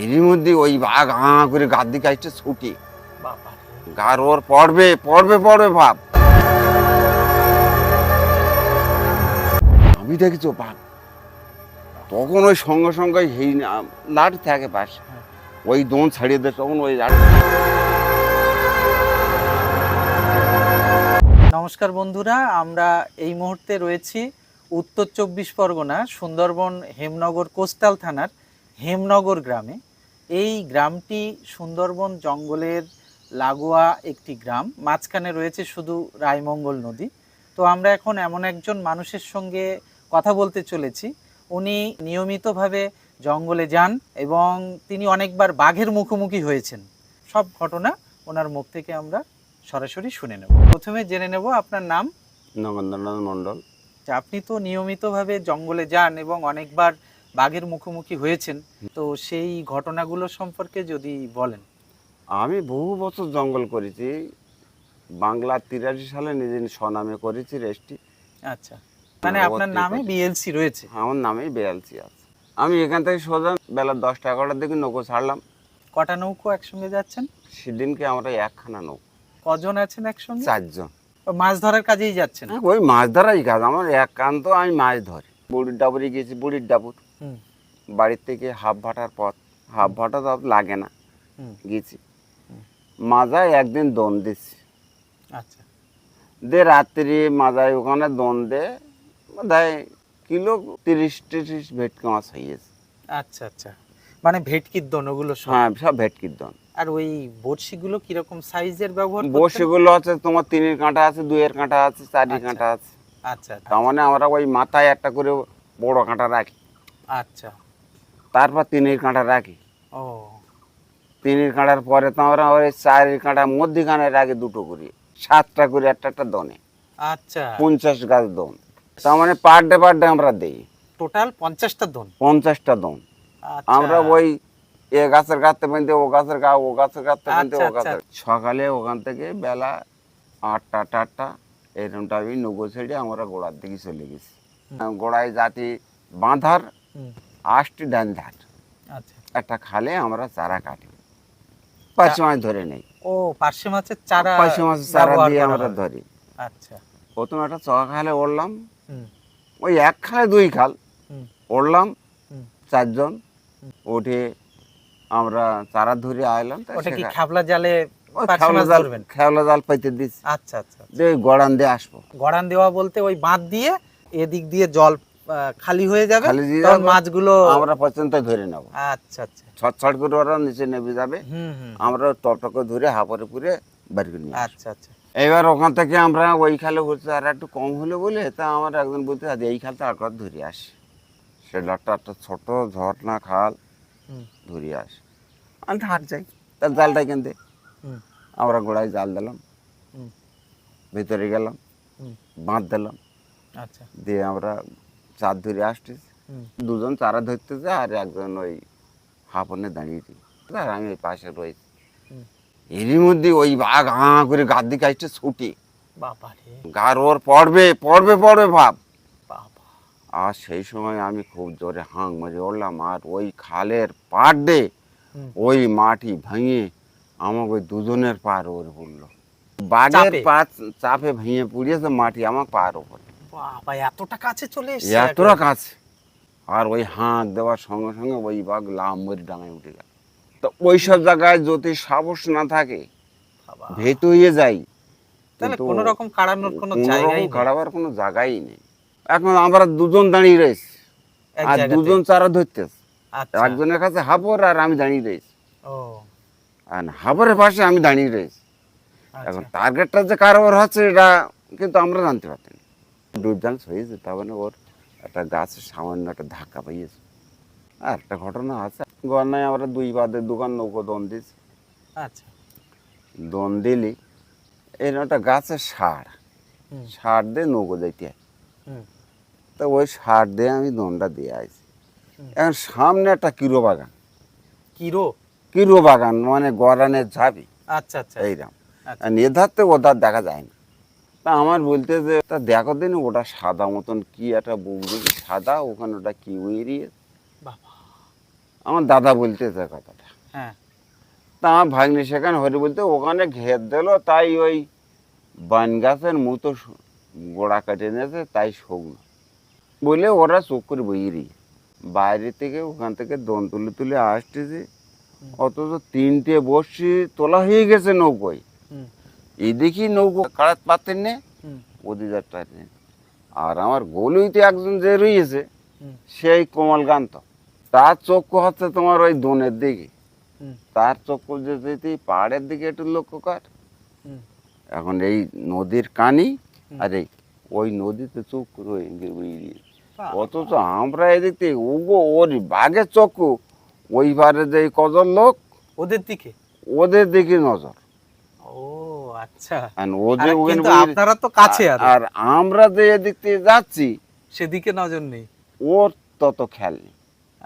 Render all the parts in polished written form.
এরই মধ্যে ওই বাঘ হাঁ করে গার দিকে আসছে ছুটি, বাবা গার ওর পড়বে পড়বে পড়বে ভাব। আমি দেখেছি ও বাঘ, তখন ওই সঙ্গে সঙ্গে এই লাঠি থাকে পাশে, ওই দোন ছাড়িয়ে দেয়, তখন ওই লাঠি। নমস্কার বন্ধুরা, আমরা এই মুহূর্তে রয়েছি উত্তর 24 পরগনা সুন্দরবন হেমনগর কোস্টাল থানার হেমনগর গ্রামে। এই গ্রামটি সুন্দরবন জঙ্গলের লাগোয়া একটি গ্রাম, মাঝখানে রয়েছে শুধু রায়মঙ্গল নদী। তো আমরা এখন এমন একজন মানুষের সঙ্গে কথা বলতে চলেছি, উনি নিয়মিতভাবে জঙ্গলে যান এবং তিনি অনেকবার বাঘের মুখোমুখি হয়েছেন। সব ঘটনা ওনার মুখ থেকে আমরা সরাসরি শুনে নেব। প্রথমে জেনে নেব আপনার নাম। নগেন্দ্রনাথ মণ্ডল। আপনি তো নিয়মিতভাবে জঙ্গলে যান এবং অনেকবার বাঘের মুখোমুখি হয়েছেন, তো সেই ঘটনাগুলো সম্পর্কে যদি বলেন। আমি বহু বছর জঙ্গল করেছি, বাংলা 83 সালে নিজে স্বনামে করেছি রেস্টি। আচ্ছা, মানে আপনার নামে বিএলসি রয়েছে? আমার নামেই বেয়ালসি আছে। আমি এখান থেকে সোজা বেলা 10টা-11টার দিকে নৌকো ছাড়লাম। কটা নৌকো একসঙ্গে যাচ্ছেন? সেদিনকে আমরা একখানা নৌকো। কজন আছেন একসঙ্গে? 4 জন। মাছ ধরার কাজেই যাচ্ছেন? ওই মাছ ধরাই কাজ আমার, একান্ত আমি মাছ ধরি। বুড়ির ডাবুরে গেছি, বুড়ির ডাবুর বাড়ির থেকে হাফ ভাটার পথ, হাফ ভাটা তো লাগে না, গেছি মাজায় একদিন দন দিচ্ছি। আচ্ছা, দে রাত্রি মাজায় ওখানে দন দে বোধহয় কিলো 30-30 ভেটকি মাছ হয়েছে। আচ্ছা আচ্ছা, মানে ভেটকির দন ওগুলো সব? হ্যাঁ, সব ভেটকির দন। আর ওই বড়শিগুলো কিরকম সাইজের ব্যবহার করতেন? বড়শিগুলো আছে তোমার 3-এর কাঁটা আছে, 2-এর কাঁটা আছে, 4-এর আচ্ছা। কাঁটা আছে। আচ্ছা তার মানে আমরা ওই মাথায় একটা করে বড় কাঁটা রাখি, আচ্ছা। তারপর 3-এর কাঁটা রাখি। ও 3-এর কাঁটার পরে তো আমরা ওই 4-এর কাঁটার মধ্যিখানে রাখি দুটো করে, 7টা করে একটা একটা দনে। আচ্ছা, 50 গাছ দন। তার মানে পার ডে আমরা দিই টোটাল 50টা দন? 50টা দন। আচ্ছা। আমরা ওই এ গাছের গাছতে বেঁধে ও গাছের গা, ও গাছের গাছতে বেঁধে ও আচ্ছা, গাছের। সকালে ওখান থেকে বেলা 8টা এরকম টাইমে নৌকো ছেড়ে আমরা গোড়ার দিকে চলে গেছি। গোড়ায় জাতি বাঁধার 8টি ডান ধার আচ্ছা। একটা খালে আমরা চারা কাটি, পার্শে মাছ ধরে নেই। ও, পার্শে মাছের চারা? পার্শে মাছের চারা ব্যবহার দিয়ে করা আমরা হয়। ধরি। আচ্ছা। প্রথমে একটা চকা খালে উঠলাম, হুম, ওই 1 খালে 2 খাল হুম, উঠলাম, হুম। 4 জন উঠে আমরা চারা ধরে আইলাম। ওটা কি খাবলা জালে পার্শে মাছ ধরবেন? খেওলা জাল পাইতে দিচ্ছি আচ্ছা আচ্ছা। যে গড়ান দিয়ে আসবো। গড়ান দেওয়া বলতে ওই বাঁধ দিয়ে এদিক দিয়ে জল খালি হয়ে যাবে, খালি দিয়ে তখন যাবে, মাছগুলো আমরা পর্যন্ত ধরে নেবো। আচ্ছা আচ্ছা। ছটছট করে ওরা নিচে নেমে যাবে, হুম হুম। আমরা টপটপ করে ধরে হাঁপড়ে পুরে বাড়ি করে নিয়ে আসবো। আচ্ছা আচ্ছা। এবার ওখান থেকে আমরা ওই খালে হচ্ছে আর একটু কম হলে বলে, তা আমার একজন বলতে আজ এই খালটা আর ধরে আসি। সেটা একটা ছোট ঝর্ণা খাল, হুম ধরে আসি। আমি হাট যাই, তার জালটা কিনতে হুম আমরা গোড়ায় জাল দিলাম, হুম ভিতরে গেলাম, হুম। বাঁধ দিলাম, আচ্ছা। দিয়ে আমরা চার ধরে আসতেছি। হুম। 2 জন চারা ধরতেছে আর একজন ওই হাঁপনে দাঁড়িয়েছি, আর আমি ওই পাশে রয়েছি। হুম। এরই মধ্যে ওই বাঘ হাঁ করে গার দিকে আসছে ছুটি, বাবা রে গার ওর পড়বে পড়বে পড়বে ভাব। বাবা। আর সেই সময় আমি খুব জোরে হাঁক মারি উঠলাম, আর ওই খালের পাড় দিয়ে হুম। ওই মাটি ভেঙে আমাকে ওই 2 জনের পার ওর পড়লো। বাঘের চাপে? পা চাপে ভেঙে পুড়িয়েছে মাটি আমার পার ওপরে, বাবা, এতটা কাছে চলে এসেছে? এতটা কাছে। আর ওই হাঁক দেওয়ার সঙ্গে সঙ্গে ওই বাঘ লাম মরি ডাঙায় উঠে গেল। তো ওই সব জায়গায় যদি সাহস না থাকে, বাবা, ভেত হয়ে যাই, তাহলে কিন্তু কোনো রকম কাড়ানোর কোনো জায়গাই নেই? কাড়াবার কোনো জায়গাই নেই। এখন আমরা 2 জন দাঁড়িয়ে রয়েছি, এক আর 2 জায়গাতে? জন চারা ধরতেছে। আচ্ছা। একজনের কাছে হাবর আর আমি দাঁড়িয়ে রয়েছি, ও আর হাবরের পাশে আমি দাঁড়িয়ে রয়েছি। এখন আচ্ছা। টার্গেটটা যে কারোর হচ্ছে এটা কিন্তু আমরা জানতে পারছি না। ডুবজান্স হয়েছে, তার মানে ওর একটা গাছের সামান্য একটা ধাক্কা পাইয়েছে। আর একটা ঘটনা আছে, গন্যায় আমরা 2 বাদে দোকান নৌকো দন দিয়েছি। আচ্ছা। দন দিলি এরকম একটা গাছের হুম সার দিয়ে নৌকো যাইতে হয়। হুম তো ওই সার দিয়ে আমি দনটা দিয়ে আইছি। এখন সামনে একটা কিরো বাগান, কিরো? কিরো বাগান মানে গরানের ঝাবি আচ্ছা আচ্ছা। এইরকম। আচ্ছা। আর এধার থেকে ওধার দেখা যায় না। তা আমার বলতে যে তা দেখো দিন ওটা সাদা মতন কি একটা বুগড়ি সাদা, ওখানে ওটা কি উড়িয়ে। বাবা। আমার দাদা বলতেছে কথাটা। হ্যাঁ। তা আমার ভাগ্নি সেখানে হরি বলতে ওখানে ঘের দিল, তাই ওই বান গাছের মতো গোড়া কেটে নিয়েছে, তাই শুকনো বলে ওরা চোখ করে বইরি বাইরে থেকে ওখান থেকে দন তুলে তুলে আসতেছে। অথচ 3টে বড়শি তোলা হয়ে গেছে নৌকোয়। হুম। এই দেখি নৌকো কাড়াত পাতেন নে হুম। ওদিকে পাতেন। আর আমার গলুইতে একজন যে রয়েছে হুম। সেই কমলকান্ত, তার চক্ষু হচ্ছে তোমার ওই দনের দিকে। হুম। তার চক্ষু যদি পাহাড়ের দিকে একটু লক্ষ্য কর। হুম। এখন এই নদীর কানি হুম। আর এই ওই নদীতে চোখ রয়ে বেরিয়ে। বাহ, অথচ আমরা এদিক থেকে ওগো ওর বাঘের চক্ষু ওই পারে যে কজন লোক ওদের দিকে। ওদের দিকে নজর। ও আচ্ছা। আর ও যে আর ওখানে কিন্তু বই- আপনারা তো কাছে আরো, আর আমরা যে এদিক থেকে যাচ্ছি সেদিকে নজর নেই। ওর তত খেয়াল নেই।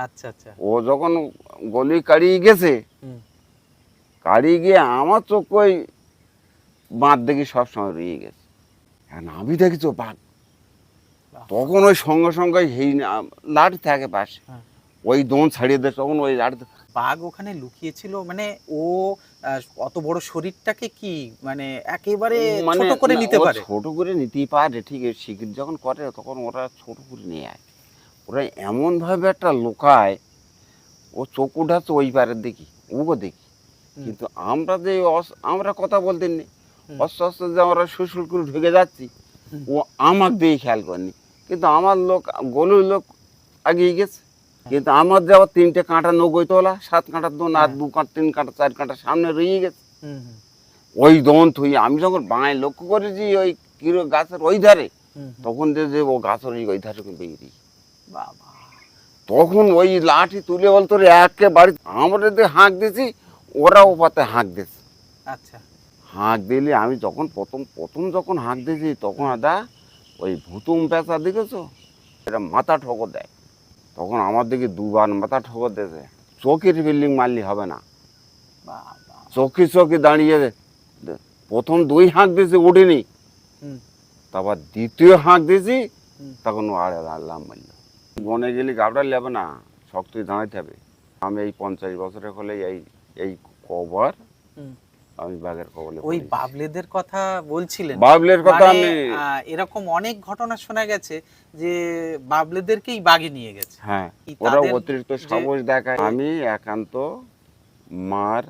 আচ্ছা আচ্ছা। ও যখন গলি কাড়িয়ে গেছে, হুম। কাড়িয়ে গিয়ে আমার চোখ ওই বাঁধ দেখি সবসময় রয়ে গেছে। এখন আমি দেখি তো বাঘ, বাহ। তখন ওই সঙ্গে সঙ্গে হেই লাঠি থাকে পাশে, হ্যাঁ। ওই দোন ছাড়িয়ে দেয়, তখন ওই লাঠি। বাঘ ওখানে লুকিয়েছিল মানে ও অত বড় শরীরটাকে কি মানে একেবারে ছোট করে না, নিতে ও পারে? ছোট করে নিতেই পারে, ঠিক আছে, শিকার যখন করে তখন ওরা ছোট করে নিয়ে আয়। ওরা এমনভাবে একটা লোকায়, ও চোখ উঠাচ্ছে ওই পারের দেখি, ওগো দেখি। হুম। কিন্তু আমরা যে আমরা কথা বলতে নেই, হুম। অস্তে আস্তে যে আমরা সুসুল করে ঢুকে যাচ্ছি, হুম। ও আমাকে দিয়ে খেয়াল করেনি। কিন্তু আমার লোক, গলুর লোক আগিয়ে গেছে। কিন্তু আমার যে আবার 3টে কাঁটা নৌকোয় তোলা, 7 কাঁটার দোন, আর হ্যাঁ। 2 কাঁটা 3 কাঁটা 4 কাঁটা সামনে রয়ে গেছে। হুম। হুম। ওই দোন থুই আমি যখন বাঁয় লক্ষ্য করেছি ওই কিরো গাছের ওই ধারে, হুম। তখন যে ও গাছের ওই ধারে বেরিয়ে, বাবা। তখন ওই লাঠি তুলে বলতো রে একে বাড়ি। আমরা যে হাঁক দিছি, ওরা ও পাতে হাঁক দিছে। আচ্ছা। হাঁক দিলে আমি যখন প্রথম প্রথম যখন হাঁক দিয়েছি, তখন আদা ওই ভুতুম পেঁচা দেখেছো, এটা মাথা ঠকর দেয়। তখন আমার দিকে 2বার মাথা ঠকর দিয়েছে। চৌকির বিল্ডিং মারলি হবে না, বাবা। চৌকি চৌকি দাঁড়িয়ে প্রথম 2 হাঁক দিয়েছি উঠিনি, হুম। তারপর দ্বিতীয় হাঁক দিয়েছি, হুম। তখন ও আড়ে আল্লাহ মারল। বনে গেলে গাবড়া লেবে না, শক্তই দাঁড়াইতে হবে। আমি এই 50 বছরের হলে এই এই কবার হুম। আমি বাঘের কবলে ওই পড়েছি। বাবলেদের কথা বলছিলেন, বাবলের কথা মানে আমি, এরকম অনেক ঘটনা শোনা গেছে যে বাবলেদেরকেই বাগে নিয়ে গেছে। হ্যাঁ, কি ওরা তাদের অতিরিক্ত যে- সাহস দেখায়। আমি একান্ত মার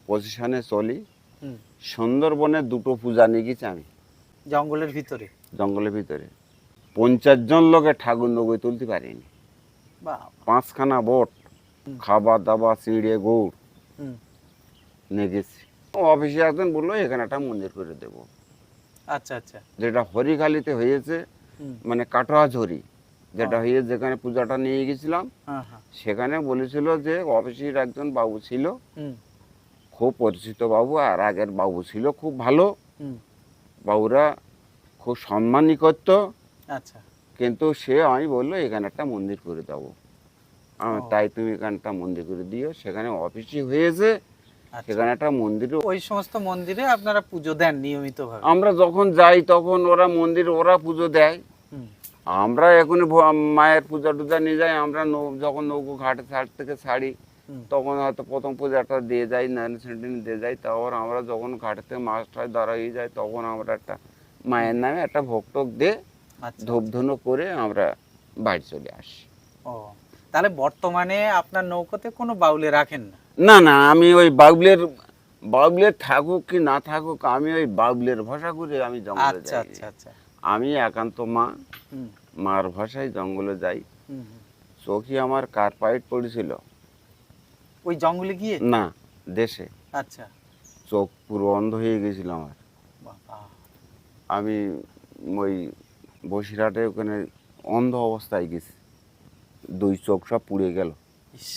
পজিশনে চলি। হুম। সুন্দরবনে 2টো পূজা নিয়ে গেছি আমি, জঙ্গলের ভিতরে। জঙ্গলের ভিতরে 50 জন লোকে ঠাকুর নগৈ তুলতে পারিনি। বাবা। 5খানা বোট, হুম। খাবার দাবার চিড়ে গৌড় হুম। নিয়ে গেছি। অফিসে একজন বললো এখানে একটা মন্দির করে দেবো, আচ্ছা আচ্ছা। যেটা হরিখালিতে হয়েছে, হুম। মানে কাটোয়া ঝরি যেটা ও। হয়ে যেখানে পূজাটা নিয়ে গেছিলাম, হ্যাঁ হ্যাঁ। সেখানে বলেছিল যে অফিসের একজন বাবু ছিল, হুম। খুব পরিচিত বাবু, আর আগের বাবু ছিল খুব ভালো, হুম। বাবুরা খুব সম্মানই করতো। আচ্ছা। কিন্তু সে আমি বললো এখানে একটা মন্দির করে দেবো। ও। তাই তুমি এখানে একটা মন্দির করে দিও। সেখানে অফিসই হয়েছে, আচ্ছা। সেখানে একটা মন্দিরও। ওই সমস্ত মন্দিরে আপনারা পুজো দেন নিয়মিতভাবে? আমরা যখন যাই তখন ওরা মন্দির ওরা পুজো দেয়। হুম। আমরা এখনই মায়ের পূজা টুজা নিয়ে যাই। আমরা যখন নৌকো ঘাটে থেকে ছাড়ি, হুম। তখন হয়তো প্রথম পূজাটা দিয়ে যাই, নারায়ণ সেন্টিন দিয়ে যাই। তারপর আমরা যখন ঘাটেতে মাছটায় দাঁড়াই যাই, তখন আমরা একটা মায়ের নামে একটা ভোগ টোক দিয়ে আচ্ছা। ধূপ ধুনো করে আমরা বাড়ি চলে আসি। ও, তাহলে বর্তমানে আপনার নৌকোতে কোনো বাউলে রাখেন না? না না, আমি ওই বাবলের থাকুক কি না থাকুক, আমি ওই বাবলের ভাষা করে আমি জঙ্গলে আচ্ছা যাই। আচ্ছা আচ্ছা। আমি একান্ত মা, হুম। মার ভাষায় জঙ্গলে যাই। হুম। হুম। চোখে আমার কার্পাইট পড়েছিল, ওই জঙ্গলে গিয়ে? না দেশে, আচ্ছা। চোখ পুরো অন্ধ হয়ে গেছিল আমার। বাবা। আমি ওই বসিরহাটে ওখানে অন্ধ অবস্থায় গেছি, 2 চোখ সব পুড়ে গেল। ইস।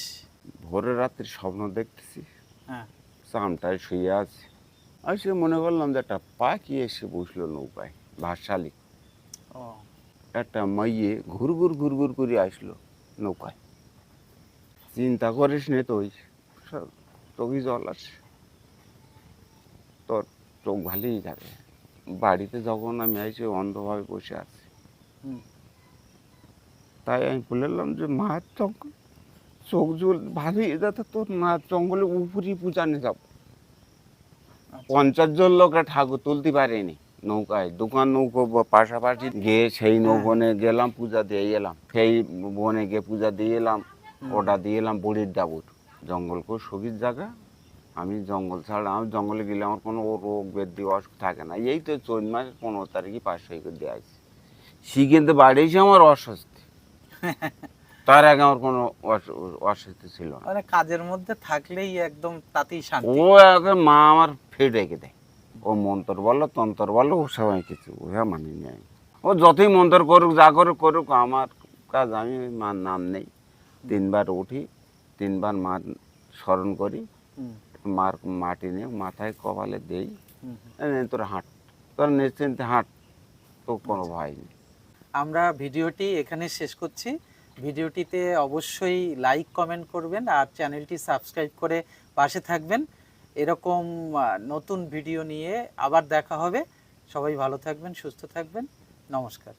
ভোরের রাত্রি স্বপ্ন দেখতেছি, হ্যাঁ। চামটায় শুয়ে আছে। আমি সে মনে করলাম যে একটা পাখি এসে বসলো নৌকায়, ভাতশালী। ও। একটা মাইয়ে ঘুরঘুর ঘুরঘুর করে আসলো নৌকায়। চিন্তা করিস নে তো, ওই চোখে জল আসে, তোর চোখ ভালোই যাবে। বাড়িতে যখন আমি এসে অন্ধভাবে বসে আছি, হুম। তাই আমি বললাম যে মায়ের চোখ জল ভাবি যাতে তোর না জঙ্গলে উপরি পূজা নিয়ে যাব 50 জন লোকে ঠাকুর তুলতে পারেনি নৌকায় দোকান নৌকো পাশাপাশি গিয়ে সেই নৌবনে গেলাম পূজা দিয়ে এলাম সেই বনে গিয়ে পূজা দিয়ে এলাম ওটা দিয়ে এলাম বুড়ির ডাবুর জঙ্গল খুব সুখীর জায়গা আমি জঙ্গল ছাড়া আমি জঙ্গলে গেলে আমার কোনো রোগ ব্যাধি অসুখ থাকে না এই তো 4 মাস 15 তারিখে 500 করে দিয়ে আসছি শিখেতে বাড়ি এসে আমার অস্বস্তি তার আগে আমার কোনো অস্বস্তি ছিল না মানে কাজের মধ্যে থাকলেই একদম তাতেই শান্তি। ও আগে মা আমার ফেট রেখে দেয় ও মন্তর বলো তন্তর বলো ও সবাই কিছু ওরা মানি নেয় ও যতই মন্তর করুক যা করুক করুক আমার কাজ আমি ওই মার নাম নেই 3 বার উঠি 3 বার মার স্মরণ করি মার মাটি নিয়ে মাথায় কপালে দেই তোর হাঁট তোর নিশ্চিন্তে হাঁট তো কোনো ভয় নেই। আমরা ভিডিওটি এখানে শেষ করছি। ভিডিওটিতে অবশ্যই লাইক কমেন্ট করবেন আর চ্যানেলটি সাবস্ক্রাইব করে পাশে থাকবেন। এরকম নতুন ভিডিও নিয়ে আবার দেখা হবে। সবাই ভালো থাকবেন, সুস্থ থাকবেন। নমস্কার।